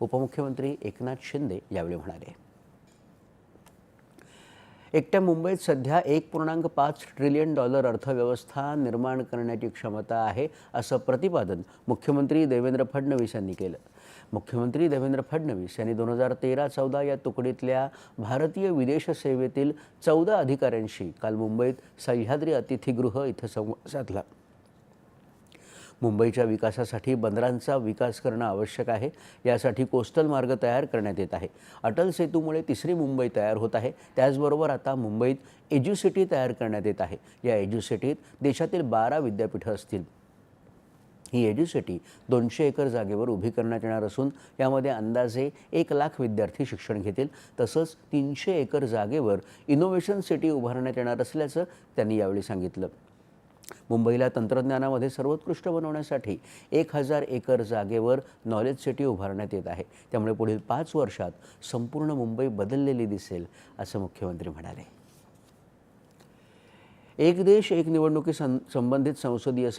उपमुख्यमंत्री एकनाथ शिंदे यावेळी म्हणाले। एकट्या मुंबईत सध्या 1.5 ट्रिलियन डॉलर अर्थव्यवस्था निर्माण करण्याची क्षमता आहे, असं प्रतिपादन मुख्यमंत्री देवेंद्र फडणवीस यांनी केलं। मुख्यमंत्री देवेंद्र फडणवीस यांनी 2013-14 या तुकडीतल्या भारतीय विदेश सेवेतील 14 अधिकाऱ्यांशी काल मुंबईत सह्याद्री अतिथीगृह इथं संवाद साधला। मुंबईच्या विकासासाठी बंदरांचा विकास करणं आवश्यक आहे। यासाठी कोस्टल मार्ग तयार करण्यात येत आहे। अटल सेतूमुळे तिसरी मुंबई तयार होत आहे। त्याचबरोबर आता मुंबईत एज्युसिटी तयार करण्यात येत आहे। या एज्युसिटीत देशातील 12 विद्यापीठं असतील। ही एज्युसिटी 200 एकर जागेवर उभी करण्यात येणार असून यामध्ये अंदाजे 1 लाख विद्यार्थी शिक्षण घेतील। तसंच 300 एकर जागेवर इनोव्हेशन सिटी उभारण्यात येणार असल्याचं त्यांनी यावेळी सांगितलं। मुंबईला तंत्रज्ञानामध्ये सर्वोत्कृष्ट बनवण्यासाठी 1000 एकर जागेवर नॉलेज सिटी उभारण्यात येत आहे। त्यामुळे पुढील 5 वर्षात संपूर्ण मुंबई बदललेली दिसेल, असं मुख्यमंत्री म्हणाले। एक देश एक निवडणुकी संबंधित संसदीय